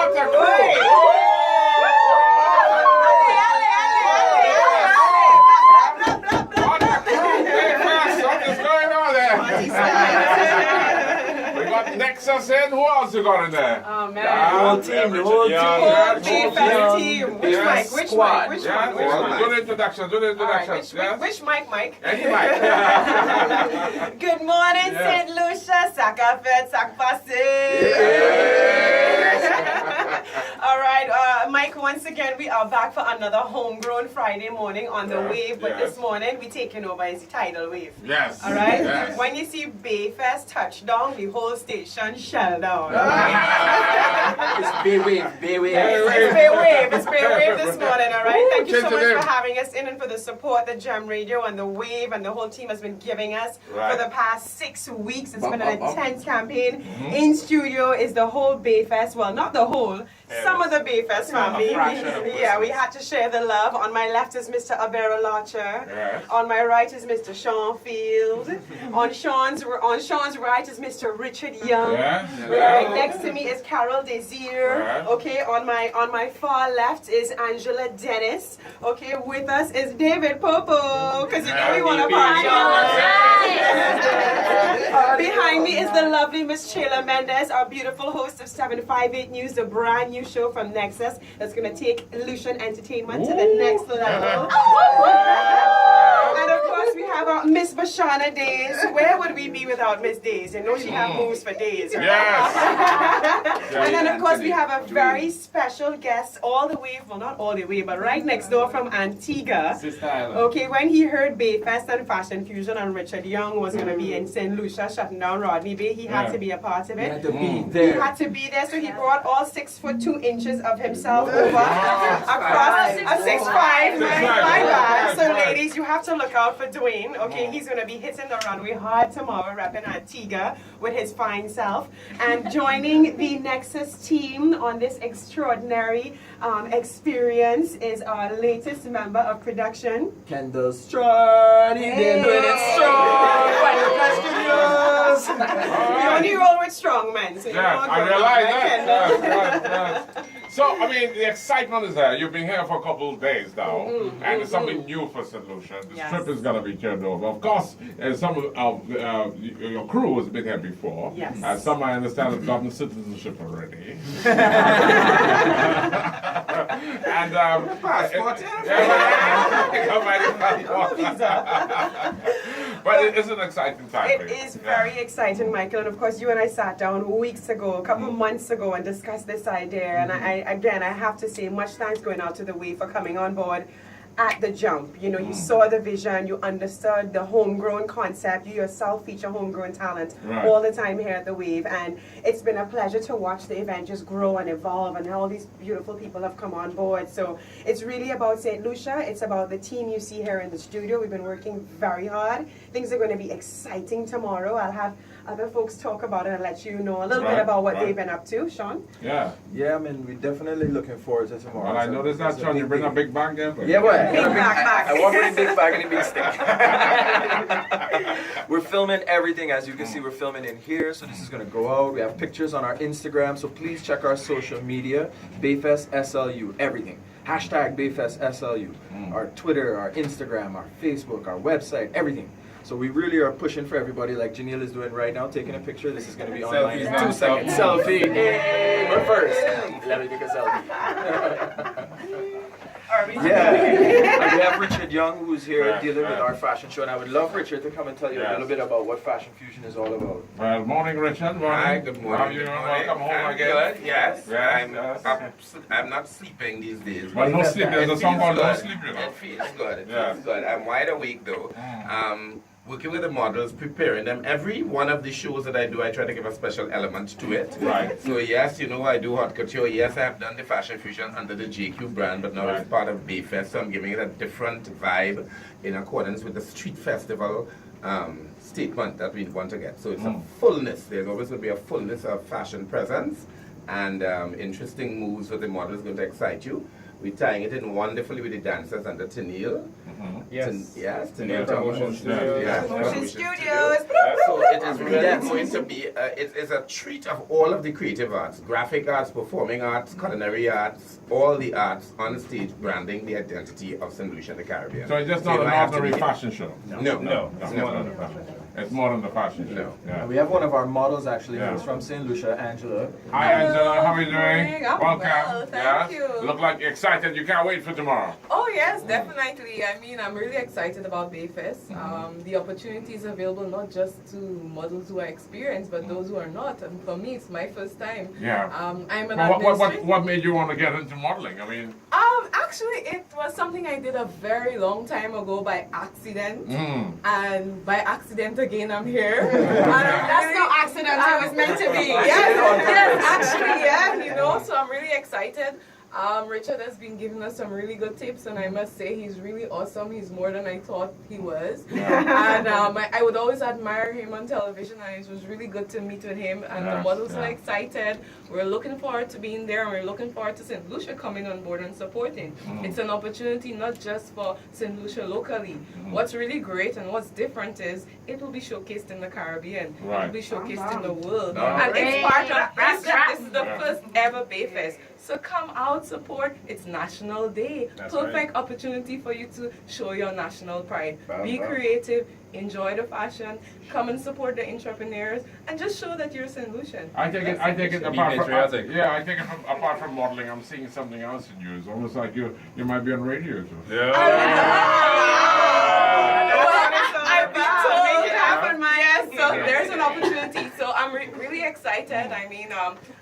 What a crew! What a crew! Bayfest, what is going on there? We got Nexus in. Who else you got in there? Oh man. The whole team, the whole team. Whole Bayfest team. Which Yes. mic? Which Squad. mic? Which Yeah, one? Which one? do the introduction, do the introduction. Alright, which mic, Mike? Any mic. Good morning, Yeah. St. Lucia, Sakafet, Sakpasi. All right, Mike, once again, we are back for another homegrown Friday morning on the wave, but this morning we taking over as the tidal wave. Yes. All right? Yes. When you see Bayfest touchdown, the whole station shell down. It's Bay Wave, Bay Wave. It's Bay Wave. It's Bay Wave this morning, all right? Thank you so Change much the name. for having us in and for the support that Gem Radio and the Wave and the whole team has been giving us Right. for the past 6 weeks. It's been an Bump. intense campaign. In studio is the whole Bayfest. Well, not the whole. Some of the Bayfest family. Yeah, we had to share the love. On my left is Mr. Abera Larcher. Yes. On my right is Mr. Sean Field. on Sean's right is Mr. Richard Young. Yeah. Right next to me is Carol Desir. Right. Okay, on my far left is Angela Dennis. Okay, with us is David Popo, because you know we want to party. Behind me is the lovely Miss Sheila Mendez, our beautiful host of 758 News, the brand new show from Nexus that's going to take Lucian entertainment to the next level. And of course, we have our Miss Bashana Days. Where would we be without Miss Days? You know she have moves for days. Right? Yes. And then of course we have a very special guest all the way, well not all the way, but right next door from Antigua. Sister Island. Okay, when he heard Bayfest and Fashion Fusion and Richard Young was going to be in St. Lucia shutting down Rodney Bay, he had to be a part of You had it. to be He there. had to be there, so he brought all 6 foot 2 inches of himself over across a 6'5". My bad. So ladies, you have to look out for Dwayne. Okay, he's going to be hitting the runway hard tomorrow, repping Antigua with his fine self. And joining the Nexus team on this extraordinary experience is our latest member of production. Kendall Strong. He's been doing it strong. Bayfest Studios. You only roll with strong men, so you Yeah, don't I go realize like that. Kendall. Yes. So, I mean, the excitement is there. You've been here for a couple of days now, and it's something new for St. Lucia. The Yes. trip is going to be turned over. Of course, some of your crew has been here before. Yes. Some, I understand, have gotten citizenship already. And passport, but it is an exciting time. It for you. is very exciting, Michael, and of course you and I sat down weeks ago, a couple months ago, and discussed this idea. And I have to say, much thanks going out to the Wave for coming on board at the jump. You know, you saw the vision, you understood the homegrown concept, you yourself feature homegrown talent all the time here at the Wave, and it's been a pleasure to watch the event just grow and evolve, and all these beautiful people have come on board. So it's really about St. Lucia, it's about the team you see here in the studio. We've been working very hard. Things are going to be exciting tomorrow. I'll have other folks talk about it and let you know a little bit about what they've been up to. Sean? Yeah. Yeah, I mean, we're definitely looking forward to tomorrow. Well, I noticed that, Sean, you bring a big bag there. Yeah, boy. Big back. I want a big bag and a big stick. We're filming everything. As you can see, we're filming in here, so this is going to go out. We have pictures on our Instagram, so please check our social media. Bayfest SLU, everything. Hashtag Bayfest SLU. Our Twitter, our Instagram, our Facebook, our website, everything. So we really are pushing for everybody, like Janelle is doing right now, taking a picture. This is going to be online in 2 seconds. Selfie. Hey, but first, let me take a selfie. Yeah. And we have Richard Young, who's here dealing with our fashion show. And I would love Richard to come and tell you a little bit about what Fashion Fusion is all about. Well, morning, Richard. Morning. Hi, good morning. How are you? Welcome home I'm again. good, yes. Yes, I'm not sleeping these days. Well, no sleep. There's a It song called feels No good. Sleep, you know. It feels good. It Yeah. feels good. I'm wide awake though. Working with the models, preparing them. Every one of the shows that I do, I try to give a special element to it. Right. So yes, you know, I do hot couture. Yes, I have done the fashion fusion under the JQ brand, but now it's part of Bayfest, so I'm giving it a different vibe in accordance with the street festival statement that we want to get. So it's a fullness. There's always going to be a fullness of fashion presence and interesting moves with the models going to excite you. We're tying it in wonderfully with the dancers under Tennille. Yes, Tennille Promotion Studios. Yes, Promotion Studios. Studios. So it is really going to be, it is a treat of all of the creative arts, graphic arts, performing arts, culinary arts, all the arts on stage branding the identity of St. Lucia and the Caribbean. So it's just not you an might have to ordinary be- fashion show. No. It's more than a fashion show. It's more than the fashion show. No. Yeah. We have one of our models actually Yeah. who's from St. Lucia, Angela. Hi Angela, how are you doing? I'm Welcome. well, thank you. Look like you're excited. You can't wait for tomorrow. Oh yes, definitely. I mean, I'm really excited about Bayfest. The opportunities available not just to models who are experienced, but those who are not. And for me, it's my first time. Yeah. I'm an Well, administrator. what made you want to get into modeling? I mean, Actually, it was something I did a very long time ago by accident. mm. And by accident again, I'm here. And I'm That's really- no accident. It was meant to be. Yes, actually, yeah, you know, so I'm really excited. Richard has been giving us some really good tips, and I must say he's really awesome. He's more than I thought he was. And I would always admire him on television, and it was really good to meet with him. And the Yes, models are yeah. excited. We're looking forward to being there, and we're looking forward to St. Lucia coming on board and supporting. It's an opportunity not just for St. Lucia locally. What's really great and what's different is it will be showcased in the Caribbean. It Right. will be showcased in the world. No. And it's part of That's this is the Yeah. first ever Bayfest. So come out, support. It's National Day. That's Perfect opportunity for you to show your national pride. Be Wow. creative, enjoy the fashion, come and support the entrepreneurs, and just show that you're St. Lucian. I think it Be apart from patriotic. I think apart from modeling, I'm seeing something else in you. It's almost like you might be on radio too. I've been told. Make it happen, Mike. Yes, so there's an opportunity. So I'm really excited. I mean,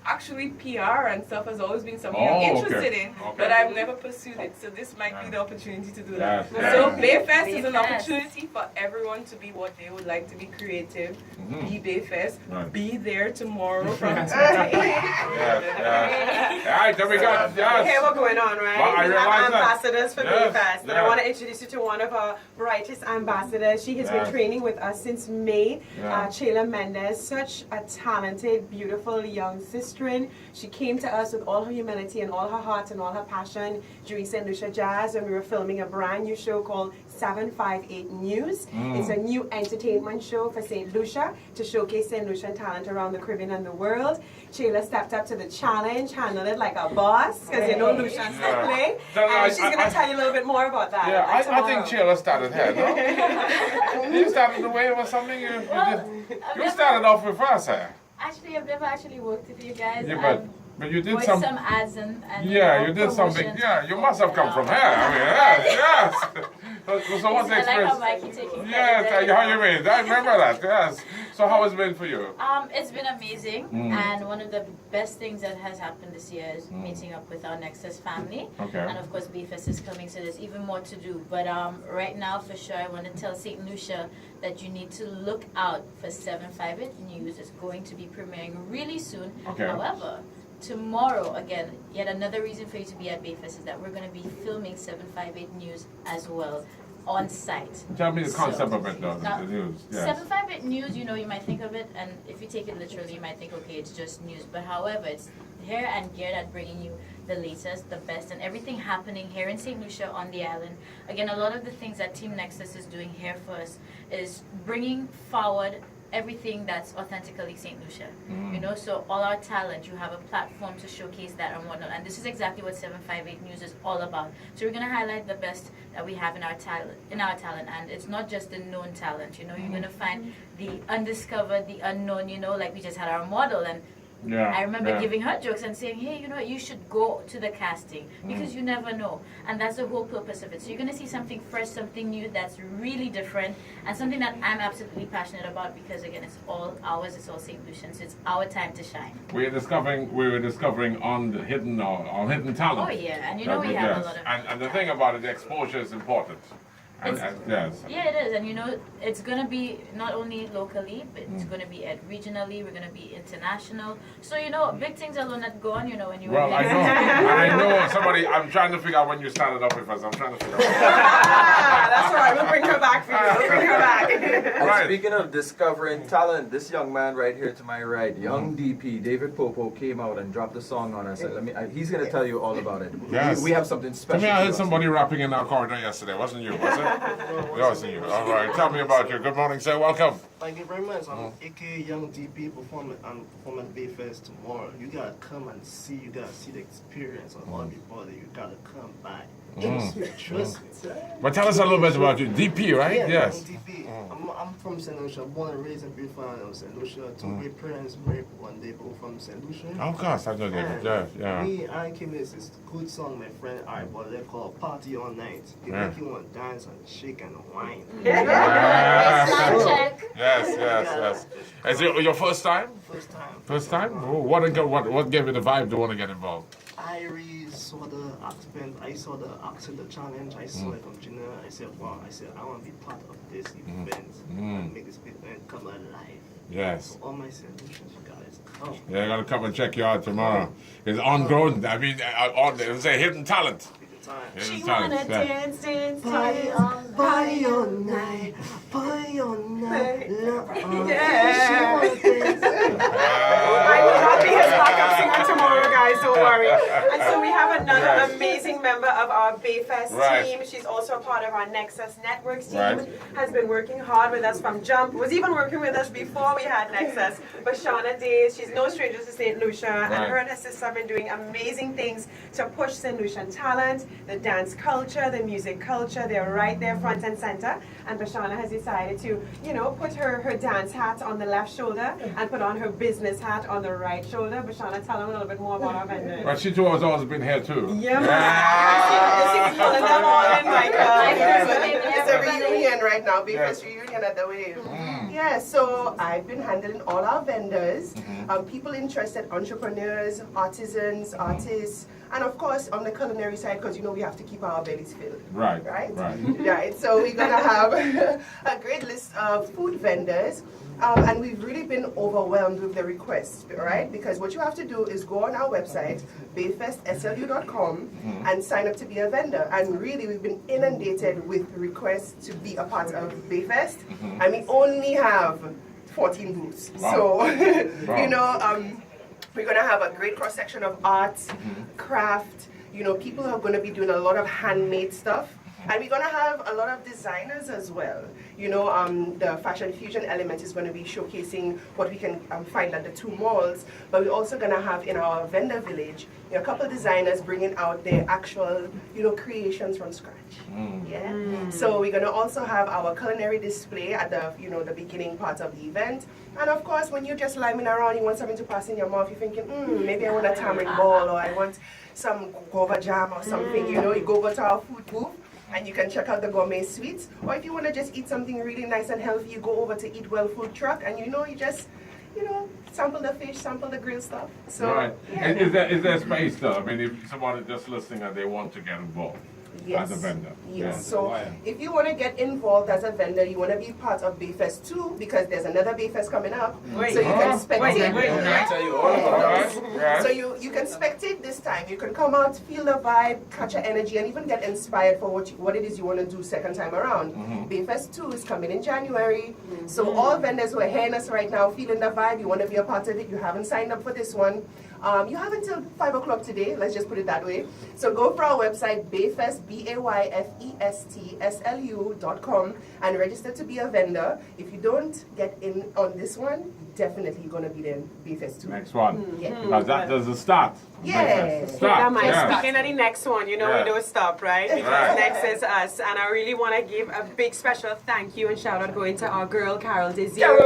actually PR and stuff has always been something I'm Oh, okay. interested in, Okay. but I've never pursued it. So this might be the opportunity to do that. Yes, So yes. Bayfest is an Bayfest. opportunity for everyone to be what they would like to be creative, Mhm. be Bayfest, Right. be there tomorrow from 2 to 8. Yes. All right, then we got Okay, yes. what's going on, right? Well, I We realize have that. ambassadors for Yes, Bayfest. And yeah. I want to introduce you to one of our brightest ambassadors. She has Yes. been training with us since May. Yeah. Chayla Mendez, such a talented, beautiful young sisterin. She came to us with all her humility and all her heart and all her passion during St. Lucia Jazz when we were filming a brand new show called 758 News. It's a new entertainment show for St. Lucia to showcase St. Lucian talent around the Caribbean and the world. Chayla stepped up to the challenge, handled it like a boss, because you know Lucians Yeah. don't play. No, no, And she's I- going to tell you a little bit more about that. Yeah, like I think tomorrow. Sheila started here, no? You started the way or something? You started off with us here. Actually, I've never actually worked with you guys. Yeah, but you did voiced some. some ads and Yeah, you did something. promotions. Yeah, you must have come from here. I mean, yes. So what's the I like how experience? Mikey taking Yes, credit. how you mean? I remember that. Yes. So how has it been for you? It's been amazing, and one of the best things that has happened this year is meeting up with our Nexus family. Okay. And of course, Bayfest is coming, so there's even more to do. But right now, for sure, I want to tell St. Lucia that you need to look out for 758 News. It's going to be premiering really soon. Okay. However, tomorrow, again, yet another reason for you to be at Bayfest is that we're going to be filming 758 News as well on site. Tell me the concept So, of it, though, now, the news. Yes. 758 News, you know, you might think of it, and if you take it literally, you might think, okay, it's just news. But however, it's here and geared at bringing you the latest, the best, and everything happening here in St. Lucia on the island. Again, a lot of the things that Team Nexus is doing here for us is bringing forward everything that's authentically St. Lucia. You know, so all our talent, you have a platform to showcase that and whatnot. And this is exactly what 758 News is all about. So we're gonna highlight the best that we have in our talent, and it's not just the known talent. You know, you're gonna find the undiscovered, the unknown. You know, like we just had our model, and Yeah. I remember yeah. giving her jokes and saying, hey, you know what, you should go to the casting because you never know. And that's the whole purpose of it. So you're going to see something fresh, something new that's really different, and something that I'm absolutely passionate about because, again, it's all ours, it's all St. Lucian, so it's our time to shine. We were discovering on the hidden talent. Oh, yeah, and you know we have a lot of... And the thing about it, the exposure is important. Yes. Yeah, it is, and you know, it's gonna be not only locally, but it's gonna be at regionally. We're gonna be international. So you know, big things are not gone. You know, when you. Well, I know. I know somebody. I'm trying to figure out when you started up with us. I'm trying to figure out. That's all right. We'll bring her back for you. We'll bring her back. And Right. speaking of discovering talent, this young man right here to my right, young DP, David Popo, came out and dropped a song on us. He's going to tell you all about it. Yes. We have something special. Tell me, I for heard us. somebody rapping in our corridor yesterday. Wasn't you? Was it? It wasn't you. All right. Tell me about you. Good morning, sir. Welcome. Thank you very much. I'm AKA Young DP performing at Bayfest tomorrow. You gotta come and see. You gotta see the experience of everybody. You gotta come by. Trust me. Trust me. But tell us a little bit about you. DP, right? Yeah, Yes. Young DP. I'm from St. Lucia. Born and raised and beautiful in St. Lucia. Two great parents married one day, both from St. Lucia. Of course, I know that. Yeah, yeah. Me, I came here. This is a good song, my friend. Alright, but they call Party All Night. They make you want to dance and shake and whine. Sound check. Yes, yes, yes. Is it your first time? First time. First time? Oh, what gave you the vibe to want to get involved? I really saw the accent. I saw the accent, the challenge. I saw it from Gina. I said, wow. I said, I want to be part of this event and make this event come alive. Yes. So all my solutions, you guys, come. Yeah, I gotta come and check you out tomorrow. It's on-grown. I mean, it's a hidden talent. Take your time. Hidden She wanna talent. Yeah. dance, dance, Party dance. party all night, party all night. Yeah. I will not be his backup singer tomorrow, guys. Don't worry. And so we have another Yes. amazing member of our Bayfest Right. team. She's also a part of our Nexus Networks team. Right. Has been working hard with us from jump. Was even working with us before we had Nexus. But Shauna Days, she's no stranger to St. Lucia, Right. and her and her sister have been doing amazing things to push St. Lucian talent, the dance culture, the music culture. They're right there front and center. And Bashana has decided to, you know, put her dance hat on the left shoulder and put on her business hat on the right shoulder. Bashana, tell them a little bit more about our vendors. But she too has always been here too. Yeah, man. She's pulling them all in, It's a reunion right now, Bayfest reunion at the Wave. Yeah, so I've been handling all our vendors, people interested, entrepreneurs, artisans, artists, and of course on the culinary side, because you know we have to keep our bellies filled. Right. Right? Right. Right, so we're gonna have a great list of food vendors. And we've really been overwhelmed with the requests, right? Because what you have to do is go on our website, bayfestslu.com, and sign up to be a vendor. And really, we've been inundated with requests to be a part of Bayfest, and we only have 14 booths. Wow. So, Wow. you know, we're gonna have a great cross section of art, craft. You know, people are gonna be doing a lot of handmade stuff. And we're gonna have a lot of designers as well. You know, the fashion fusion element is gonna be showcasing what we can find at the two malls, but we're also gonna have in our vendor village, you know, a couple of designers bringing out their actual, you know, creations from scratch. Yeah. So we're gonna also have our culinary display at the, you know, the beginning part of the event. And of course, when you're just liming around, you want something to pass in your mouth, you're thinking, maybe I want a tamarind ball, or I want some guava jam or something, you know, you go over to our food booth, and you can check out the gourmet sweets. Or if you want to just eat something really nice and healthy, you go over to Eat Well Food Truck, and you know, you just, you know, sample the fish, sample the grilled stuff. So, Right. yeah. And is there space though? I mean, if someone is just listening and they want to get involved as a vendor. Yes. Yeah. So if you want to get involved as a vendor, you want to be part of Bayfest too, because there's another Bayfest coming up. Wait. So you can Oh, spectate. wait. I'll tell you all about Right. Right. So you can spectate this time. You can come out, feel the vibe, catch your energy, and even get inspired for what it is you want to do second time around. Bayfest 2 is coming in January. So all vendors who are hearing us right now, feeling the vibe, you want to be a part of it, you haven't signed up for this one, you have until 5 o'clock today, let's just put it that way. So go for our website, Bayfest, BAYFESTSLU.com, and register to be a vendor. If you don't get in on this one, definitely you're going to be there in Bayfest 2. Next one. Yeah. Because that does a start. Yeah. Start. Yeah. Speaking of the next one, you know Yeah. we don't stop, right? Because Right. next is us. And I really want to give a big special thank you and shout out going to our girl, Carol Desir.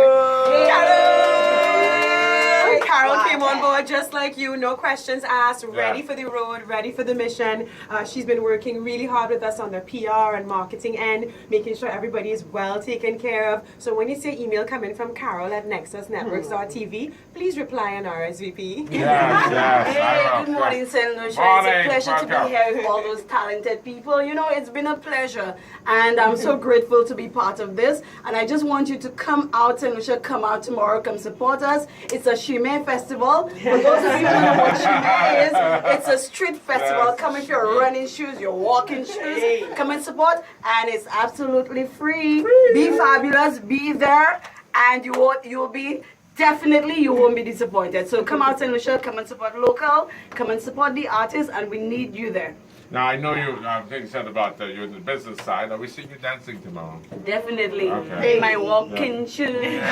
Carol came on board just like you, no questions asked, ready for the road, ready for the mission. She's been working really hard with us on the PR and marketing end, making sure everybody is well taken care of. So when you see an email coming from Carol at nexusnetworks.tv, please reply on RSVP. Hey, good morning, St. Lucia. It's a pleasure to be here with all those talented people. You know, it's been a pleasure, and I'm so grateful to be part of this. And I just want you to come out, St. Lucia, come out tomorrow, come support us. It's a Shime festival. For those of you who know what Shime is, it's a street festival. Come with your running shoes, your walking shoes. Come and support, and it's absolutely free. Be fabulous, be there, and you will be. Definitely, you won't be disappointed. So come out, St. Lucia, come and support local, come and support the artists, and we need you there. Now, I know you said about you in the business side. Are we seeing you dancing tomorrow? Definitely. Okay. In my walking shoes.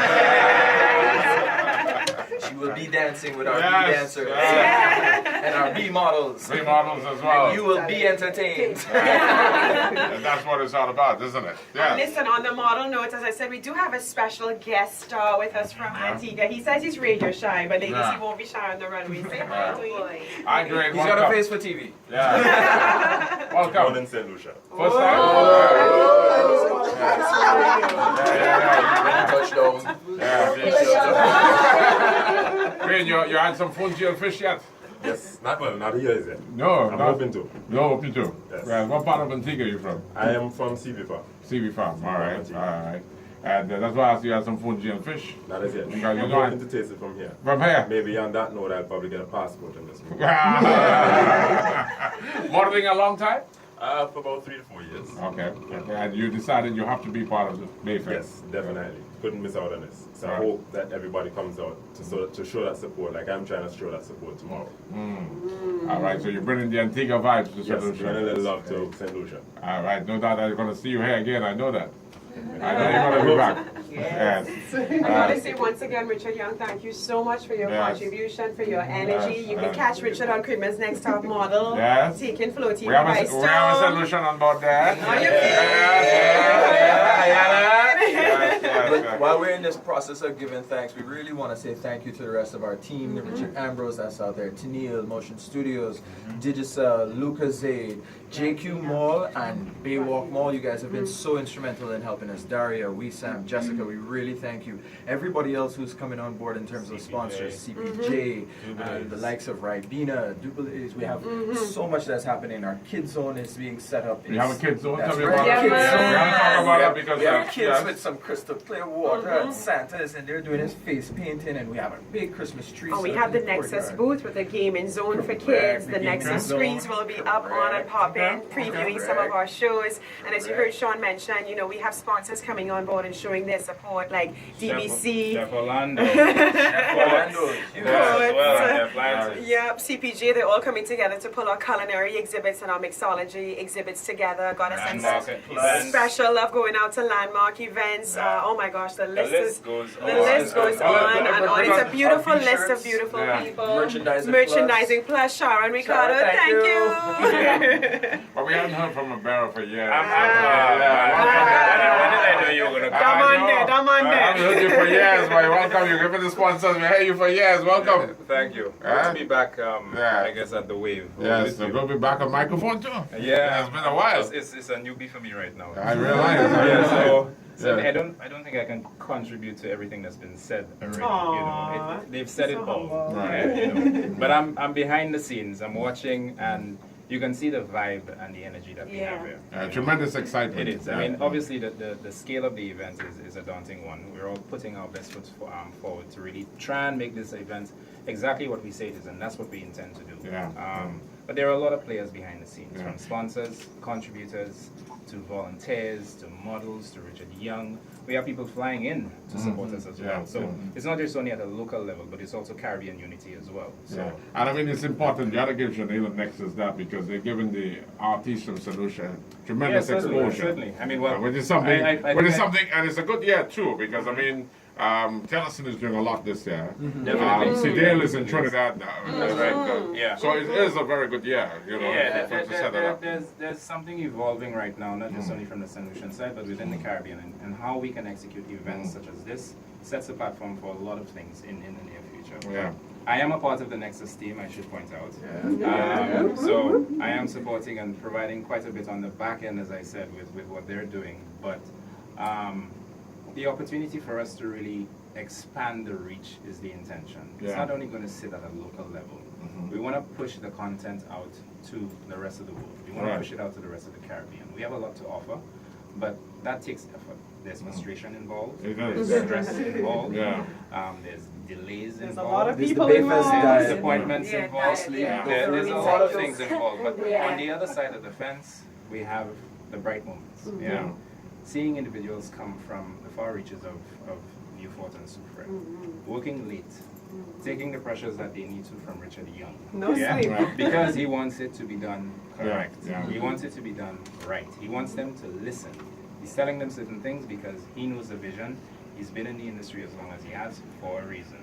She will be dancing with our B dancers and our B models. B models as well. And you will be entertained. And that's what it's all about, isn't it? And listen, on the model note, as I said, we do have a special guest star with us from Antigua. He says he's radio shy, but ladies, he won't be shy on the runway. Say hi to him. Hi, great. He's got a face for TV. Yeah. Welcome. Born in St. Lucia. First time? Touchdown. Great, you had some fungi and fish yet? Yes, not here yet. No, I'm hoping to. You're hoping to? Yes. Well, what part of Antigua are you from? I am from CV Farm. CV Farm, all right. And that's why I asked you had some fungi and fish. Not as yet. Because I'm hoping to taste it from here. From here? Maybe on that note, I'll probably get a passport in this movie. Modeling a long time? For about 3 to 4 years. Okay. And you decided you have to be part of the Bayfest? Yes, definitely. Couldn't miss out on this. So I hope that everybody comes out to show that support, like I'm trying to show that support tomorrow. All right, so you're bringing the Antigua vibes to St. Yes, Lucia. bringing a little love to St. Lucia. All right, no doubt I'm going to see you here again. I know that. I know you're going to be back. Yes. I want to say once again, Richard Young, thank you so much for your contribution, for your energy. You can catch Richard on Creamer's Next Top Model. Yes. Taking floating We have a solution on board there. Are you But while we're in this process of giving thanks, we really want to say thank you to the rest of our team, the Richard Ambrose that's out there, Tennille, Motion Studios, Digicel, Lucas Zaid, JQ Mall, and Baywalk Mall. You guys have been so instrumental in helping us. Daria, Sam, Jessica, we really thank you. Everybody else who's coming on board in terms of sponsors, CPJ, the likes of Ribena, Duplays. We have so much that's happening. Our kids zone is being set up. We have a kids zone. That's Tell me right. about it. Kids zone. We haven't talked about that because we have kids with some crystal clear water and Santa's, and they're doing his face painting, and we have a big Christmas tree. Oh, we have the Nexus booth with a gaming zone for kids. The Nexus screens will be up on and popping, previewing some of our shows. And as you heard Sean mention, you know, we have sponsors coming on board and showing their support, like DBC. Chef Orlando. Yep, CPJ, they're all coming together to pull our culinary exhibits and our mixology exhibits together. Got a sense of special love going out to landmark events. Oh my gosh, the list goes on and on. It's a beautiful list of beautiful people. Merchandising plus Sharon Ricardo. Thank you. But we haven't heard from a barrel for years. When did I know you were going to come? I haven't heard you for years, but welcome. You're giving the sponsors. We heard you for years. Welcome. Thank you. Good to be back, I guess, at the Wave. Yes, so we'll be back on microphone too. Yeah. It's been a while. It's a newbie for me right now. I realize. So I don't think I can contribute to everything that's been said already. You know, they've said it all. Right. You know. But I'm behind the scenes. I'm watching, and you can see the vibe and the energy that we have here. Tremendous excitement. It is. I mean, obviously, the scale of the event is a daunting one. We're all putting our best foot forward to really try and make this event exactly what we say it is, and that's what we intend to do. But there are a lot of players behind the scenes, from sponsors, contributors, to volunteers, to models, to Richard Young. We have people flying in to support us as well. So it's not just only at a local level, but it's also Caribbean unity as well. So. And I mean, it's important. You got to give Chanel and Nexus that because they're giving the artists from St. Lucia tremendous exposure. Certainly. I mean, well, which is something, and it's a good year too because I mean, Tennessee is doing a lot this year. Sidale is in Trinidad now. So it is a very good year, you know, to set it up. There's something evolving right now, not just only from the St. Lucian side, but within the Caribbean, and how we can execute events such as this sets the platform for a lot of things in the near future. I am a part of the Nexus team, I should point out. So I am supporting and providing quite a bit on the back end, as I said, with what they're doing. But the opportunity for us to really expand the reach is the intention. It's not only going to sit at a local level. We want to push the content out to the rest of the world. We want to push it out to the rest of the Caribbean. We have a lot to offer, but that takes effort. There's frustration involved. There's stress involved. There's delays involved. There's a lot of There's people the involved. Bayfest Disappointments involved. There's a lot of things involved. But on the other side of the fence, we have the bright moments. Seeing individuals come from the far reaches of Newport and Soufrière, working late, taking the pressures that they need to from Richard Young. No sleep. Because he wants it to be done correct. He wants it to be done right. He wants them to listen. He's telling them certain things because he knows the vision. He's been in the industry as long as he has for a reason.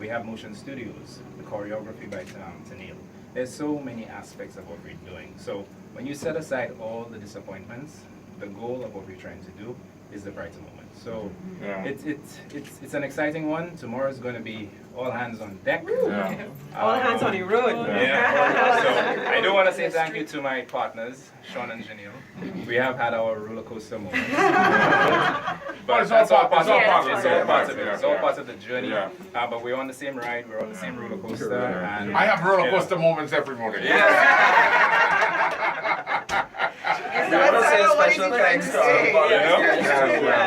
We have motion studios, the choreography by Tennille. There's so many aspects of what we're doing. So when you set aside all the disappointments, the goal of what we're trying to do is the brighter moment. So it's an exciting one. Tomorrow is going to be all hands on deck. All hands on the road. So I do want to say thank you to my partners, Sean and Janelle. We have had our roller coaster moments. But it's all part of it. It's all part of the journey. But we're on the same ride. We're on the same roller coaster. And I have roller coaster moments every morning. I want to say a special thanks to our volunteers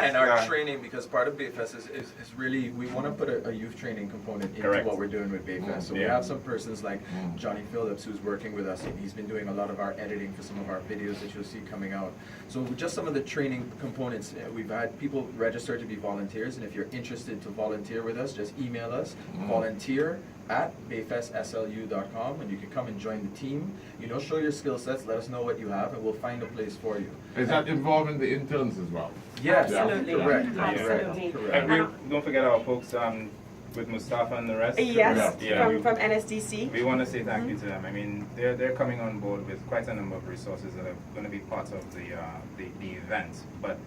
and our training, because part of Bayfest is really, we want to put a youth training component into what we're doing with Bayfest. So we have some persons like Johnny Phillips who's working with us, and he's been doing a lot of our editing for some of our videos that you'll see coming out. So just some of the training components, we've had people register to be volunteers, and if you're interested to volunteer with us, just email us, volunteer@bayfestslu.com, and you can come and join the team. Show your skill sets, let us know what you have, and we'll find a place for you. Is that involving the interns as well? Yes, absolutely. Correct. Absolutely. And we don't forget our folks with Mustafa and the rest. Yes, from NSDC. We want to say thank you to them. I mean, they're coming on board with quite a number of resources that are going to be part of the event. But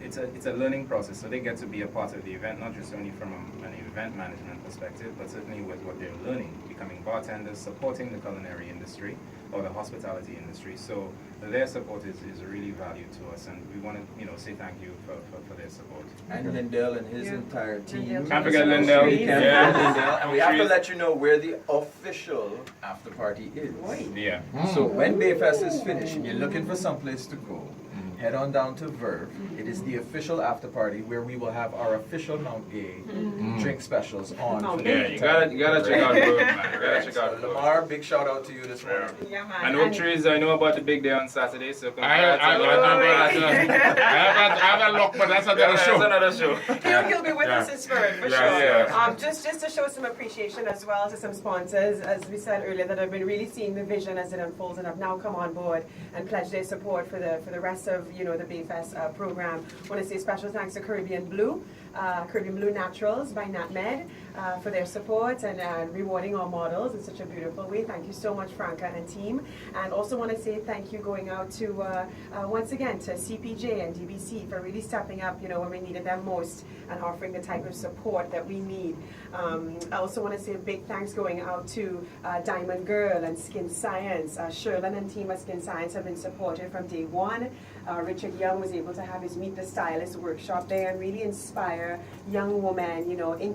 it's a learning process, so they get to be a part of the event, not just only from an event management perspective, but certainly with what they're learning, becoming bartenders, supporting the culinary industry or the hospitality industry. So their support is really valued to us, and we want to say thank you for their support. And Lindell and his entire team. Can't forget Lindell. And we have to let you know where the official after party is. So when Bayfest is finished and you're looking for some place to go, head on down to Verve. It is the official after party where we will have our official Mount Gay drink specials on. You gotta check out Verve, man. You gotta check out Lamar, big shout out to you this morning. And Oak Trees, I know about the big day on Saturday, so I haven't looked, but that's another show. That's another show. He'll be with us in spirit, for sure. Just to show some appreciation as well to some sponsors, as we said earlier, that have been really seeing the vision as it unfolds and have now come on board and pledged their support for the rest of the Bayfest program. I want to say special thanks to Caribbean Blue Naturals by NatMed for their support and rewarding our models in such a beautiful way. Thank you so much, Franca and team. And also want to say thank you going out to once again to CPJ and DBC for really stepping up when we needed them most and offering the type of support that we need. I also want to say a big thanks going out to Diamond Girl and Skin Science. Sherlyn and team at Skin Science have been supported from day one. Richard Young was able to have his Meet the Stylist workshop there and really inspire young women,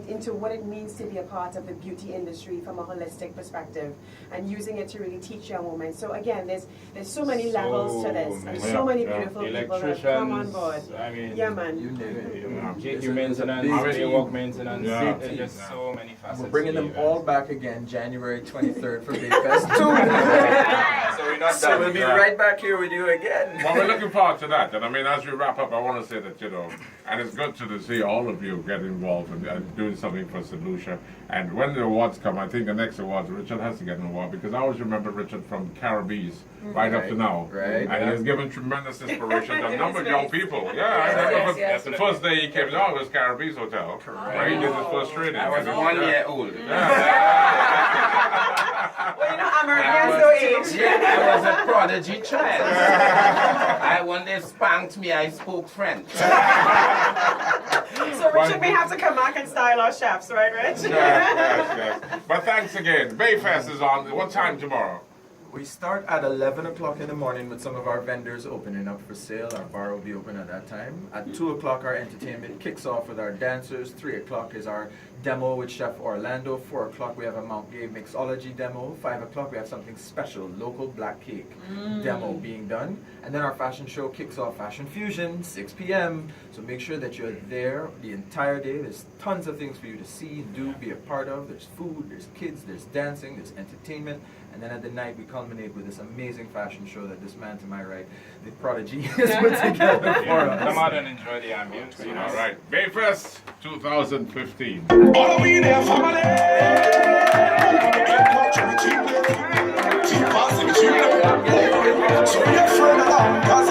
into what it means to be a part of the beauty industry from a holistic perspective, and using it to really teach young women. So again, there's so many levels to this, and so many beautiful people that have come on board. I mean, man. You name it. JQ maintenance, walk maintenance. There's just so many facets. We're bringing them all back again January 23rd for Bayfest 2. So we'll be right back here with you again. Well, we're looking forward to that. And I mean, as we wrap up, I want to say that, and it's good to see all of you get involved and doing something for St. Lucia. And when the awards come, I think the next awards, Richard has to get an award, because I always remember Richard from Caribbees right up to now. Right. And he has given tremendous inspiration to a number of young people. I remember the first day he came down, it was Caribbees Hotel. Right? He did his first training. I was 1 year old. Americans don't age. I was a prodigy child. One day spanked me, I spoke French. So Richard may have to come back and style our chefs, right, Rich? Yes. But thanks again. Bayfest is on. What time tomorrow? We start at 11 o'clock in the morning with some of our vendors opening up for sale. Our bar will be open at that time. At 2 o'clock, our entertainment kicks off with our dancers. 3 o'clock is our demo with Chef Orlando. 4 o'clock, we have a Mount Gay mixology demo. 5 o'clock, we have something special, local black cake demo being done. And then our fashion show kicks off Fashion Fusion, 6 p.m. So make sure that you're there the entire day. There's tons of things for you to see, do, be a part of. There's food, there's kids, there's dancing, there's entertainment. And then at the night, we culminate with this amazing fashion show that this man to my right, the prodigy, has put together for us. Come out and enjoy the ambience. All right. Bayfest 2015. All we there, family. So we are further along, 'cause